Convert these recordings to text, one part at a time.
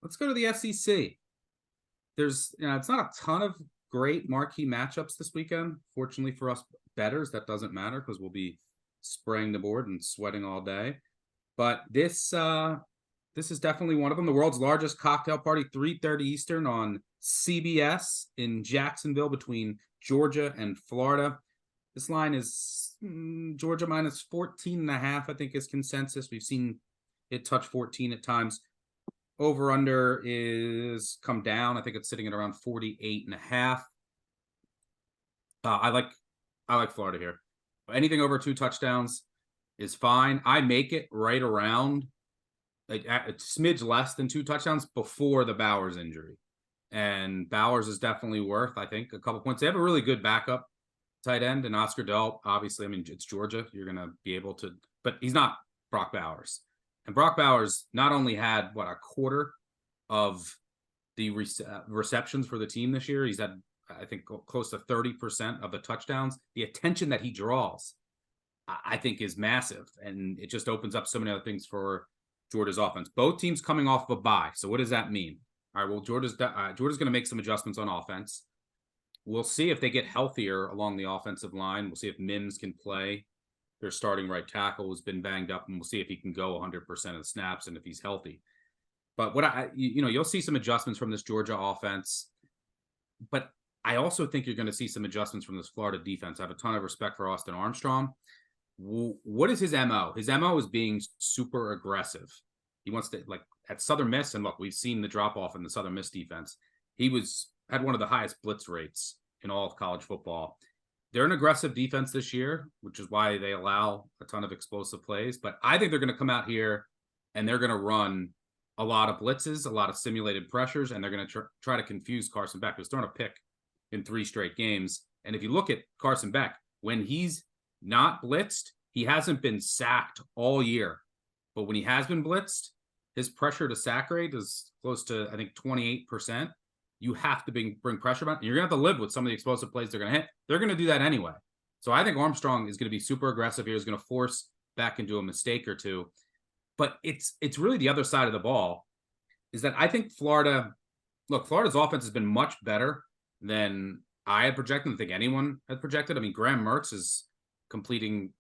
Let's go to the SEC. It's not a ton of great marquee matchups this weekend. Fortunately for us bettors, that doesn't matter because we'll be spraying the board and sweating all day. But this is definitely one of them. The world's largest cocktail party, 3:30 Eastern on CBS in Jacksonville between Georgia and Florida. This line is Georgia minus 14.5, I think is consensus. We've seen it touch 14 at times. Over under is come down. I think it's sitting at around 48.5. I like Florida here. Anything over 2 touchdowns is fine. I make it right around a smidge less than 2 touchdowns before the Bowers injury. And Bowers is definitely worth, I think, a couple points. They have a really good backup tight end, and Oscar Dell, obviously. I mean, it's Georgia. You're going to be able to, but he's not Brock Bowers. And Brock Bowers not only had, a quarter of the receptions for the team this year, he's had, I think, close to 30% of the touchdowns. The attention that he draws, I think, is massive. And it just opens up so many other things for Georgia's offense. Both teams coming off of a bye. So what does that mean? All right, well, Georgia's going to make some adjustments on offense. We'll see if they get healthier along the offensive line. We'll see if Mims can play. Their starting right tackle has been banged up, and we'll see if he can go 100% of the snaps and if he's healthy. But you'll see some adjustments from this Georgia offense. But I also think you're going to see some adjustments from this Florida defense. I have a ton of respect for Austin Armstrong. What is his MO? His MO is being super aggressive. He wants to, at Southern Miss, and look, we've seen the drop off in the Southern Miss defense. He had one of the highest blitz rates in all of college football. They're an aggressive defense this year, which is why they allow a ton of explosive plays. But I think they're going to come out here and they're going to run a lot of blitzes, a lot of simulated pressures, and they're going to try to confuse Carson Beck, who's thrown a pick in 3 straight games. And if you look at Carson Beck, when he's not blitzed, he hasn't been sacked all year. But when he has been blitzed, his pressure to sack rate is close to, I think, 28%. You have to bring pressure on. You're going to have to live with some of the explosive plays they're going to hit. They're going to do that anyway. So I think Armstrong is going to be super aggressive here. He's going to force Beck into a mistake or two. But it's really the other side of the ball is that I think Florida's offense has been much better than I had projected. I think anyone had projected. I mean, Graham Mertz is completing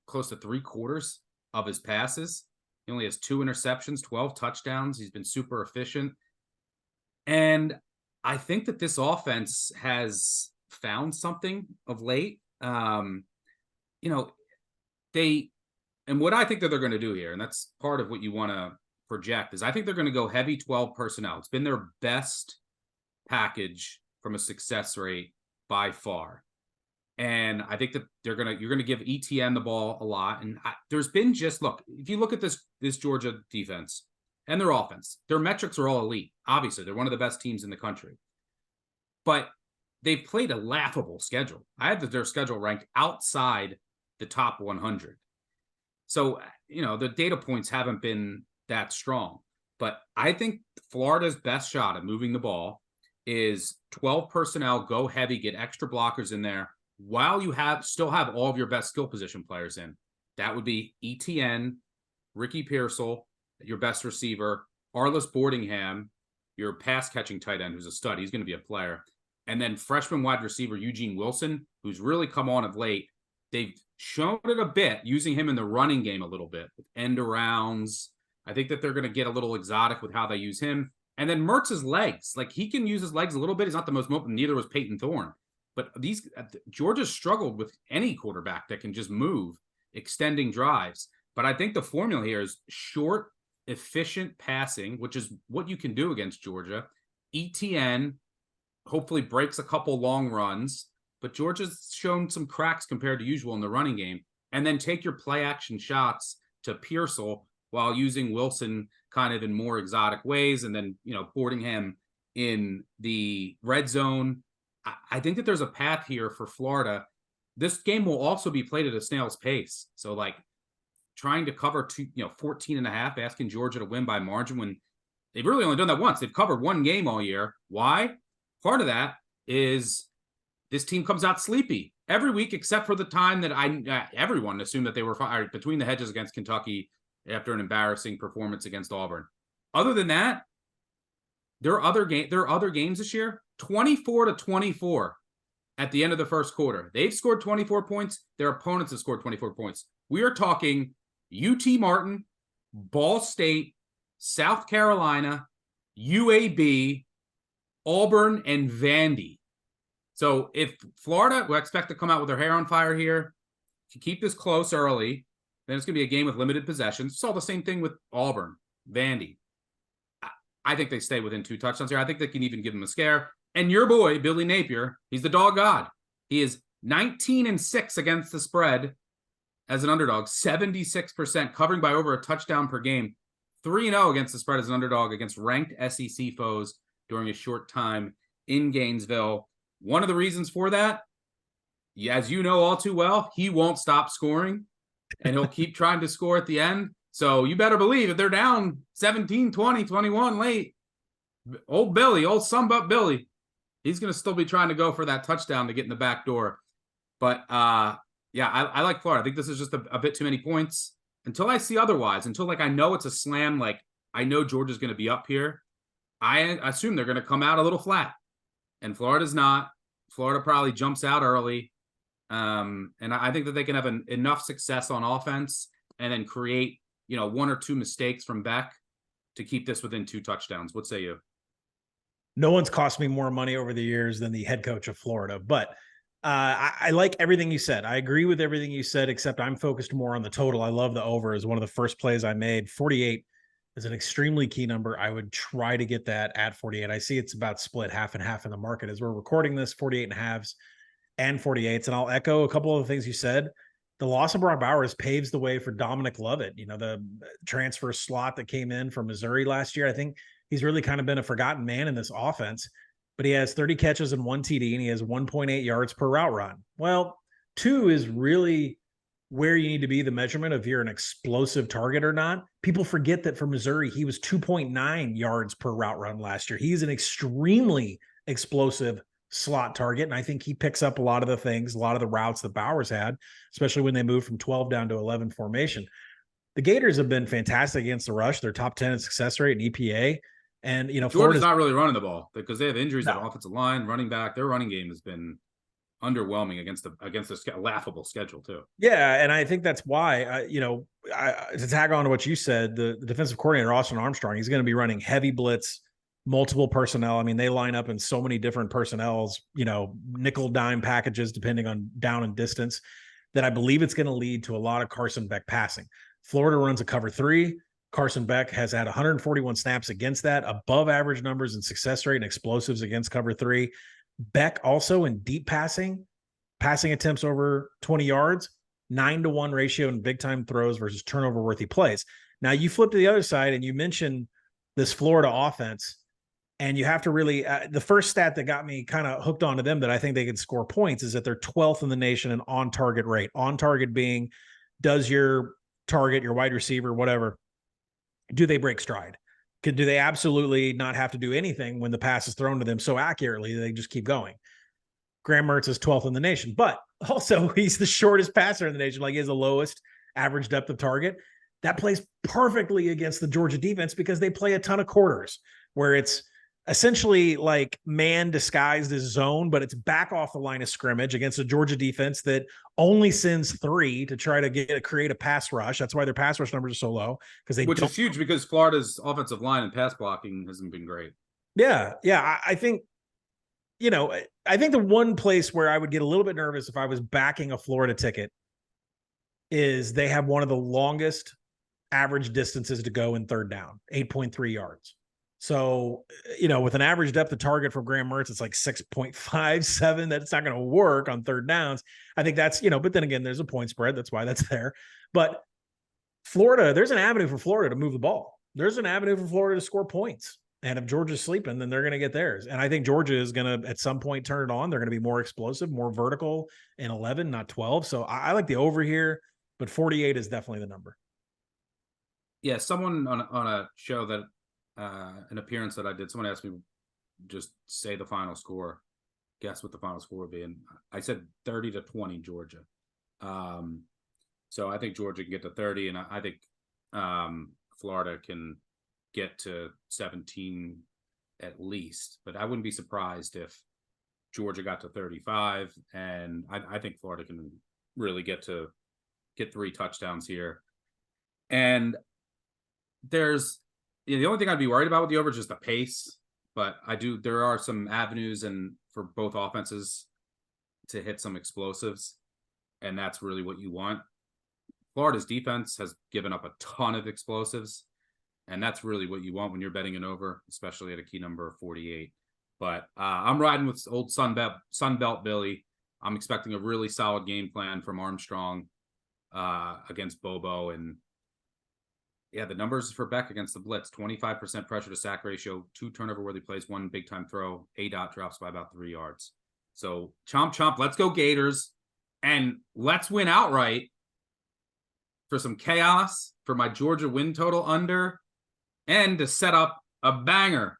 close to 3/4 of his passes. He only has 2 interceptions, 12 touchdowns. He's been super efficient. And I think that this offense has found something of late. And what I think that they're going to do here, and that's part of what you want to project, is I think they're going to go heavy 12 personnel. It's been their best package from a success rate by far. And I think that you're going to give ETN the ball a lot. And there's been if you look at this Georgia defense and their offense, their metrics are all elite. Obviously, they're one of the best teams in the country. But they've played a laughable schedule. I had their schedule ranked outside the top 100. So, the data points haven't been that strong. But I think Florida's best shot at moving the ball is 12 personnel, go heavy, get extra blockers in there while you still have all of your best skill position players in. That would be ETN, Ricky Pearsall, your best receiver, Arliss Boardingham, your pass-catching tight end, who's a stud. He's going to be a player. And then freshman wide receiver Eugene Wilson, who's really come on of late. They've shown it a bit, using him in the running game a little bit, with end arounds. I think that they're going to get a little exotic with how they use him. And then Mertz's legs. He can use his legs a little bit. He's not the most mobile. Neither was Peyton Thorne. But Georgia's struggled with any quarterback that can just move, extending drives. But I think the formula here is short, efficient passing, which is what you can do against Georgia. ETN hopefully breaks a couple long runs, but Georgia's shown some cracks compared to usual in the running game. And then take your play action shots to Pearsall while using Wilson kind of in more exotic ways. And then, Boardingham in the red zone. I think that there's a path here for Florida. This game will also be played at a snail's pace. So trying to cover 14.5, asking Georgia to win by margin when they've really only done that once. They've covered one game all year. Why? Part of that is this team comes out sleepy every week, except for the time that everyone assumed that they were fired between the hedges against Kentucky after an embarrassing performance against Auburn. Other than that, There are other games this year, 24-24 at the end of the first quarter. They've scored 24 points. Their opponents have scored 24 points. We are talking UT Martin, Ball State, South Carolina, UAB, Auburn, and Vandy. So if Florida will expect to come out with their hair on fire here, to keep this close early, then it's going to be a game with limited possessions. Saw the same thing with Auburn, Vandy. I think they stay within 2 touchdowns here. I think they can even give them a scare. And your boy, Billy Napier, he's the dog god. He is 19-6 against the spread as an underdog, 76%, covering by over a touchdown per game, 3-0 against the spread as an underdog against ranked SEC foes during a short time in Gainesville. One of the reasons for that, as you know all too well, he won't stop scoring, and he'll keep trying to score at the end. So you better believe if they're down 17, 20, 21 late, old Sunbutt Billy, he's going to still be trying to go for that touchdown to get in the back door. But, yeah, I like Florida. I think this is just a bit too many points until I see otherwise, until, like, I know it's a slam. Like, I know Georgia's going to be up here. I assume they're going to come out a little flat, and Florida's not. Florida probably jumps out early. And I think that they can have enough success on offense and then create, 1 or 2 mistakes from Beck to keep this within 2 touchdowns. What say you? No one's cost me more money over the years than the head coach of Florida, but I like everything you said. I agree with everything you said, except I'm focused more on the total. I love the over as one of the first plays I made. 48 is an extremely key number. I would try to get that at 48. I see it's about split half and half in the market as we're recording this, 48 and halves and 48s. And I'll echo a couple of the things you said. The loss of Brock Bowers paves the way for Dominic Lovett, the transfer slot that came in from Missouri last year. I think he's really kind of been a forgotten man in this offense, but he has 30 catches and 1 TD, and he has 1.8 yards per route run. Well, 2 is really where you need to be the measurement of if you're an explosive target or not. People forget that for Missouri, he was 2.9 yards per route run last year. He's an extremely explosive slot target, and I think he picks up a lot of the things, a lot of the routes that Bowers had, especially when they moved from 12 down to 11 formation. The Gators have been fantastic against the rush. They're top 10 in success rate and EPA. And, Florida's not really running the ball because they have injuries at offensive line, running back. Their running game has been underwhelming against a laughable schedule too. Yeah, and I think that's why, to tag on to what you said, the defensive coordinator, Austin Armstrong, he's going to be running heavy blitz, multiple personnel. I mean, they line up in so many different personnels, nickel dime packages, depending on down and distance, that I believe it's going to lead to a lot of Carson Beck passing. Florida runs a cover 3. Carson Beck has had 141 snaps against that, above average numbers in success rate and explosives against cover 3. Beck also in deep passing attempts over 20 yards, 9-to-1 ratio in big time throws versus turnover worthy plays. Now you flip to the other side and you mentioned this Florida offense, and you have to really, the first stat that got me kind of hooked onto them that I think they can score points is that they're 12th in the nation in on target rate. On target being, does your target, your wide receiver, whatever, do they break stride? Do they absolutely not have to do anything when the pass is thrown to them so accurately they just keep going? Graham Mertz is 12th in the nation, but also he's the shortest passer in the nation. Like, he has the lowest average depth of target. That plays perfectly against the Georgia defense because they play a ton of quarters where it's essentially like man disguised as zone, but it's back off the line of scrimmage against a Georgia defense that only sends 3 to try to create a pass rush. That's why their pass rush numbers are so low, which is huge because Florida's offensive line and pass blocking hasn't been great. Yeah. I think, I think the one place where I would get a little bit nervous if I was backing a Florida ticket is they have one of the longest average distances to go in third down, 8.3 yards. So, with an average depth of target for Graham Mertz, it's like 6.57. That's not going to work on third downs. I think that's, but then again, there's a point spread. That's why that's there. But Florida, there's an avenue for Florida to move the ball. There's an avenue for Florida to score points. And if Georgia's sleeping, then they're going to get theirs. And I think Georgia is going to, at some point, turn it on. They're going to be more explosive, more vertical in 11, not 12. So I like the over here, but 48 is definitely the number. Yeah, someone on a show that, an appearance that I did, someone asked me, just say the final score, guess what the final score would be. And I said 30-20 Georgia. So I think Georgia can get to 30, and I think Florida can get to 17 at least, but I wouldn't be surprised if Georgia got to 35, and I think Florida can really get 3 touchdowns here. And there's the only thing I'd be worried about with the over is just the pace, but there are some avenues and for both offenses to hit some explosives, and that's really what you want. Florida's defense has given up a ton of explosives, and that's really what you want when you're betting an over, especially at a key number of 48. But I'm riding with old Sunbelt Billy. I'm expecting a really solid game plan from Armstrong against Bobo. And yeah, the numbers for Beck against the blitz: 25% pressure to sack ratio, 2 turnover-worthy plays, 1 big-time throw, A-dot drops by about 3 yards. So chomp, let's go Gators, and let's win outright for some chaos for my Georgia win total under, and to set up a banger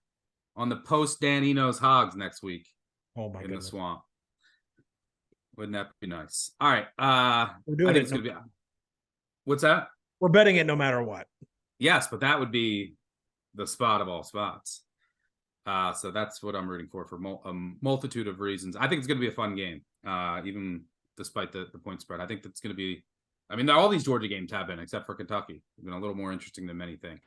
on the post Dan Enos Hogs next week. Oh my goodness. The swamp. Wouldn't that be nice? All right. We're doing it. Gonna be. What's that? We're betting it no matter what. Yes, but that would be the spot of all spots. So that's what I'm rooting for a multitude of reasons. I think it's going to be a fun game, even despite the point spread. I think that's going to be. I mean, all these Georgia games have been, except for Kentucky. They've been a little more interesting than many think.